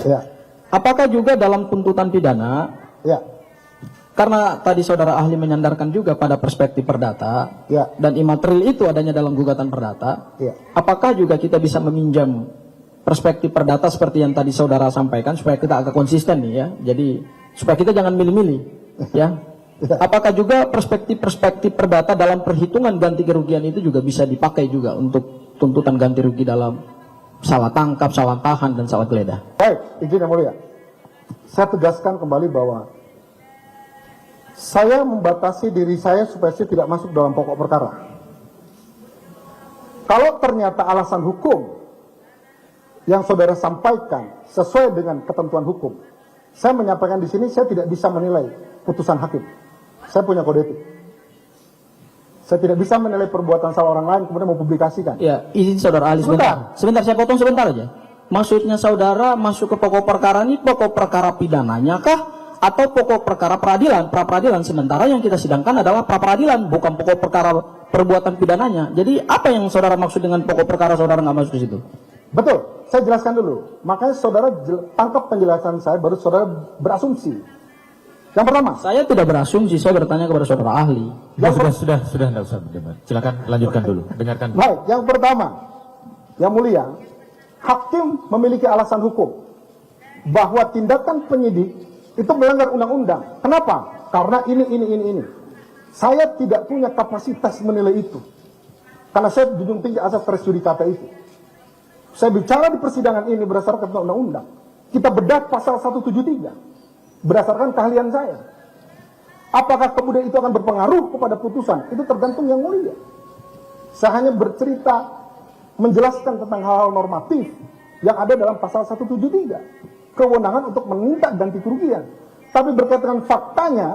Ya. Apakah juga dalam tuntutan pidana, Ya. karena tadi saudara ahli menyandarkan juga pada perspektif perdata, Ya. dan imaterial itu adanya dalam gugatan perdata, Ya. apakah juga kita bisa meminjam perspektif perdata seperti yang tadi saudara sampaikan, supaya kita agak konsisten nih ya, jadi supaya kita jangan milih-milih ya. Apakah juga perspektif perdata dalam perhitungan ganti kerugian itu juga bisa dipakai juga untuk tuntutan ganti rugi dalam salah tangkap, salah tahan, dan salah geledah? Baik, izin yang mulia. Saya tegaskan kembali bahwa saya membatasi diri saya supaya saya tidak masuk dalam pokok perkara. Kalau ternyata alasan hukum yang saudara sampaikan sesuai dengan ketentuan hukum, saya menyampaikan di sini, saya tidak bisa menilai putusan hakim. Saya punya kode etik. Saya tidak bisa menilai perbuatan salah orang lain kemudian mempublikasikan. Ya, izin saudara ahli sebentar. Sebentar, saya potong sebentar aja. Maksudnya saudara masuk ke pokok perkara ini pokok perkara pidananya kah? Atau pokok perkara peradilan, pra-peradilan? Sementara yang kita sidangkan adalah pra-peradilan, bukan pokok perkara perbuatan pidananya. Jadi apa yang saudara maksud dengan pokok perkara saudara nggak masuk di situ? Betul, saya jelaskan dulu. Makanya saudara tangkap penjelasan saya, baru saudara berasumsi. Yang pertama, saya tidak berasumsi, saya bertanya kepada saudara ahli. Sudah, tidak usah berdebat. Silakan lanjutkan dulu, dengarkan. Baik, yang pertama, yang mulia, hakim memiliki alasan hukum bahwa tindakan penyidik itu melanggar undang-undang. Kenapa? Karena ini. Saya tidak punya kapasitas menilai itu. Karena saya junjung tinggi asas res judicata itu. Saya bicara di persidangan ini berdasarkan undang-undang. Kita bedah pasal 173 berdasarkan keahlian saya. Apakah kemudian itu akan berpengaruh kepada putusan? Itu tergantung yang mulia. Saya hanya bercerita, menjelaskan tentang hal-hal normatif yang ada dalam pasal 173. Kewenangan untuk meminta ganti kerugian. Tapi berkaitan dengan faktanya,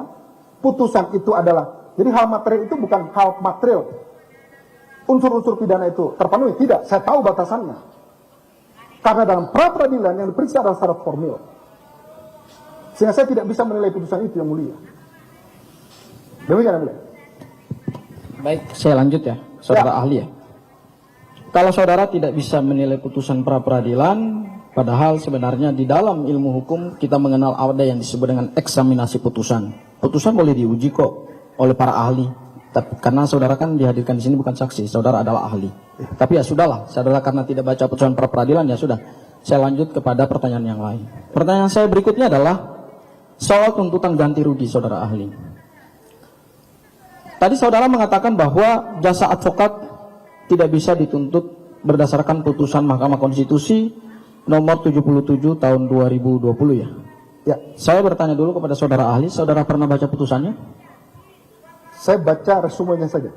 putusan itu adalah, jadi hal material itu bukan hal material. Unsur-unsur pidana itu terpenuhi? Tidak, saya tahu batasannya. Karena dalam pra-peradilan yang diperiksa adalah syarat formil. Sehingga saya tidak bisa menilai putusan itu yang mulia. Demikian yang mulia. Baik, saya lanjut ya, saudara ahli ya. Kalau saudara tidak bisa menilai putusan pra-peradilan, padahal sebenarnya di dalam ilmu hukum kita mengenal ada yang disebut dengan eksaminasi putusan. Putusan boleh diuji kok oleh para ahli. Tapi karena saudara kan dihadirkan di sini bukan saksi, saudara adalah ahli. Tapi ya sudahlah, saudara karena tidak baca putusan pra-peradilan ya sudah. Saya lanjut kepada pertanyaan yang lain. Pertanyaan saya berikutnya adalah soal tuntutan ganti rugi saudara ahli. Tadi saudara mengatakan bahwa jasa advokat tidak bisa dituntut berdasarkan putusan Mahkamah Konstitusi nomor 77 tahun 2020 ya. Ya. Saya bertanya dulu kepada saudara ahli, saudara pernah baca putusannya? Saya baca resumenya saja.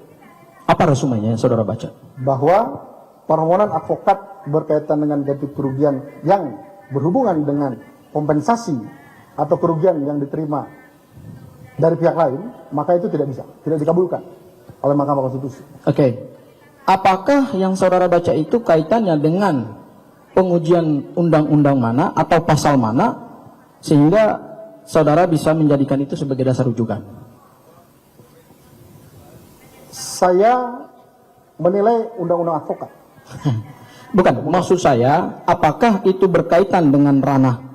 Apa resumenya yang saudara baca? Bahwa permohonan advokat berkaitan dengan ganti kerugian yang berhubungan dengan kompensasi atau kerugian yang diterima dari pihak lain, maka itu tidak bisa, tidak dikabulkan oleh Mahkamah Konstitusi. Oke. Apakah yang saudara baca itu kaitannya dengan pengujian undang-undang mana atau pasal mana sehingga saudara bisa menjadikan itu sebagai dasar rujukan? Saya menilai undang-undang advokat. Bukan, maksud saya apakah itu berkaitan dengan ranah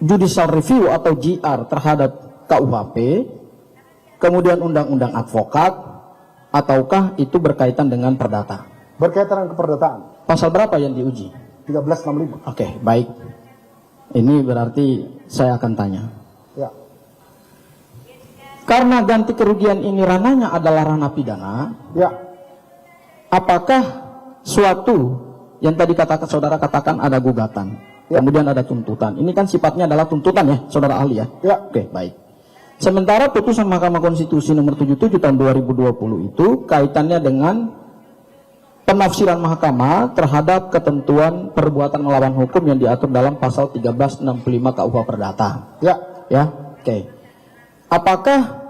judicial review atau JR terhadap KUHP, kemudian undang-undang advokat, ataukah itu berkaitan dengan perdata? Berkaitan dengan keperdataan. Pasal berapa yang diuji? 1365. Oke, baik. Ini berarti saya akan tanya. Ya. Karena ganti kerugian ini ranahnya adalah ranah pidana, Ya. apakah suatu yang tadi saudara katakan ada gugatan, ya, kemudian ada tuntutan. Ini kan sifatnya adalah tuntutan ya, saudara ahli ya? Ya. Oke, baik. Sementara putusan Mahkamah Konstitusi nomor 77 tahun 2020 itu kaitannya dengan penafsiran mahkamah terhadap ketentuan perbuatan melawan hukum yang diatur dalam pasal 1365 KUH Perdata. Ya. Ya, oke. Apakah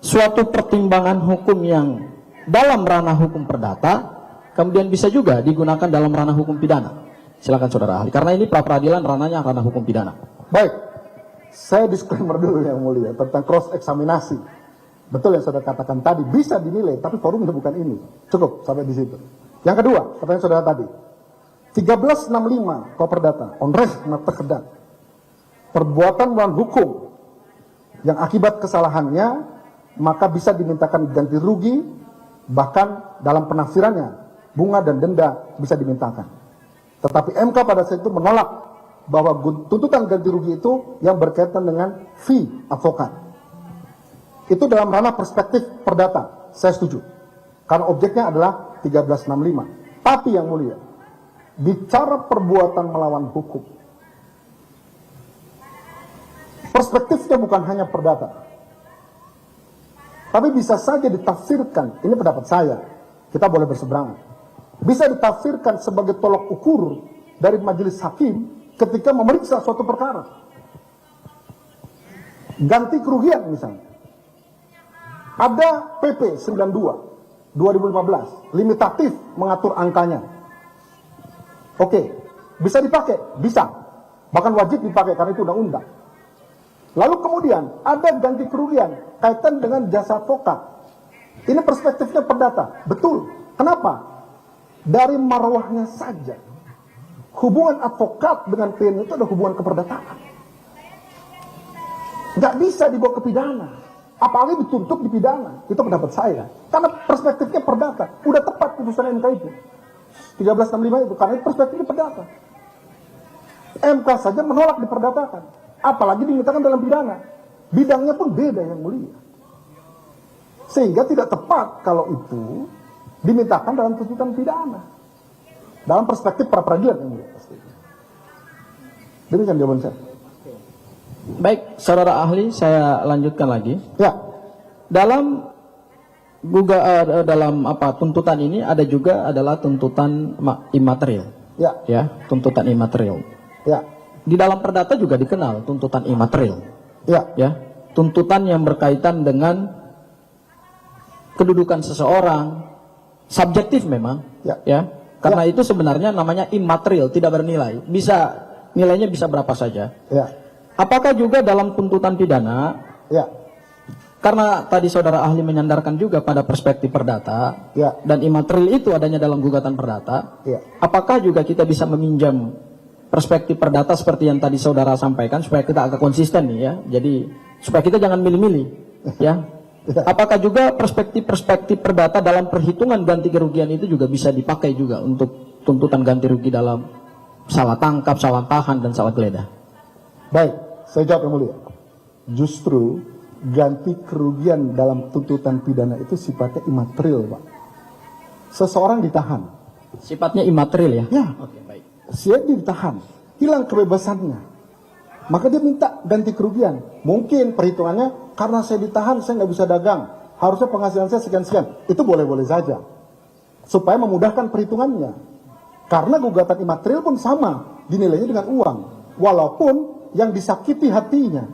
suatu pertimbangan hukum yang dalam ranah hukum perdata kemudian bisa juga digunakan dalam ranah hukum pidana? Silakan saudara ahli. Karena ini pra-peradilan ranahnya ranah hukum pidana. Baik. Saya disclaimer dulu yang mulia tentang cross eksaminasi. Betul yang saudara katakan tadi bisa dinilai, tapi forumnya bukan ini. Cukup sampai di situ. Yang kedua, pertanyaan saudara tadi. 1365 Kau Perdata, onreh mata kedat. Perbuatan melawan hukum yang akibat kesalahannya maka bisa dimintakan ganti rugi, bahkan dalam penafsirannya bunga dan denda bisa dimintakan. Tetapi MK pada saat itu menolak bahwa tuntutan ganti rugi itu yang berkaitan dengan fee advokat. Itu dalam ranah perspektif perdata, saya setuju. Karena objeknya adalah 1365. Tapi yang mulia, bicara perbuatan melawan hukum, perspektifnya bukan hanya perdata, tapi bisa saja ditafsirkan, ini pendapat saya, kita boleh berseberangan, bisa ditafsirkan sebagai tolok ukur dari majelis hakim ketika memeriksa suatu perkara. Ganti kerugian misalnya. Ada PP 92 2015, limitatif mengatur angkanya. Oke, bisa dipakai, bisa. Bahkan wajib dipakai karena itu undang-undang. Lalu kemudian ada ganti kerugian kaitan dengan jasa advokat. Ini perspektifnya perdata, betul. Kenapa? Dari marwahnya saja, hubungan advokat dengan klien itu ada hubungan keperdataan. Nggak bisa dibawa ke pidana, apalagi dituntut di pidana. Itu pendapat saya. Karena perspektifnya perdata, udah tepat putusan MK itu 1365 itu, karena itu perspektifnya perdata. MK saja menolak diperdatakan, apalagi dimintakan dalam pidana. Bidangnya pun beda yang mulia. Sehingga tidak tepat kalau itu dimintakan dalam tuntutan pidana. Dalam perspektif pra peradilan yang mulia. Demikian jawaban saya. Baik, saudara ahli, saya lanjutkan lagi. Ya. Dalam tuntutan ini ada juga adalah tuntutan imaterial. Ya. Ya, tuntutan imaterial. Ya. Di dalam perdata juga dikenal tuntutan imaterial. Ya. Ya, tuntutan yang berkaitan dengan kedudukan seseorang, subjektif memang. Ya. Ya. Karena itu sebenarnya namanya imaterial, tidak bernilai. Nilainya bisa berapa saja. Ya. Apakah juga dalam tuntutan pidana? Ya. Karena tadi saudara ahli menyandarkan juga pada perspektif perdata, Ya. dan imaterial itu adanya dalam gugatan perdata. Ya. Apakah juga kita bisa meminjam perspektif perdata seperti yang tadi saudara sampaikan supaya kita agak konsisten nih ya. Jadi supaya kita jangan milih-milih ya. Apakah juga perspektif perdata dalam perhitungan ganti kerugian itu juga bisa dipakai juga untuk tuntutan ganti rugi dalam salah tangkap, salah tahan, dan salah geledah? Baik, saya jawab yang mulia. Justru ganti kerugian dalam tuntutan pidana itu sifatnya imaterial, Pak. Seseorang ditahan. Sifatnya imaterial ya? Ya. Oke, baik. Dia ditahan, hilang kebebasannya. Maka dia minta ganti kerugian. Mungkin perhitungannya, karena saya ditahan, saya nggak bisa dagang. Harusnya penghasilan saya sekian-sekian. Itu boleh-boleh saja. Supaya memudahkan perhitungannya. Karena gugatan imaterial pun sama, dinilainya dengan uang. Walaupun yang disakiti hatinya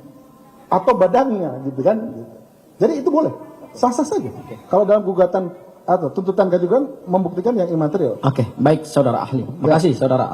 atau badannya, gitu kan. Jadi itu boleh, sah-sah saja. Kalau dalam gugatan atau tuntutan ganti kerugian membuktikan yang imaterial. Oke, baik saudara ahli. Terima kasih saudara.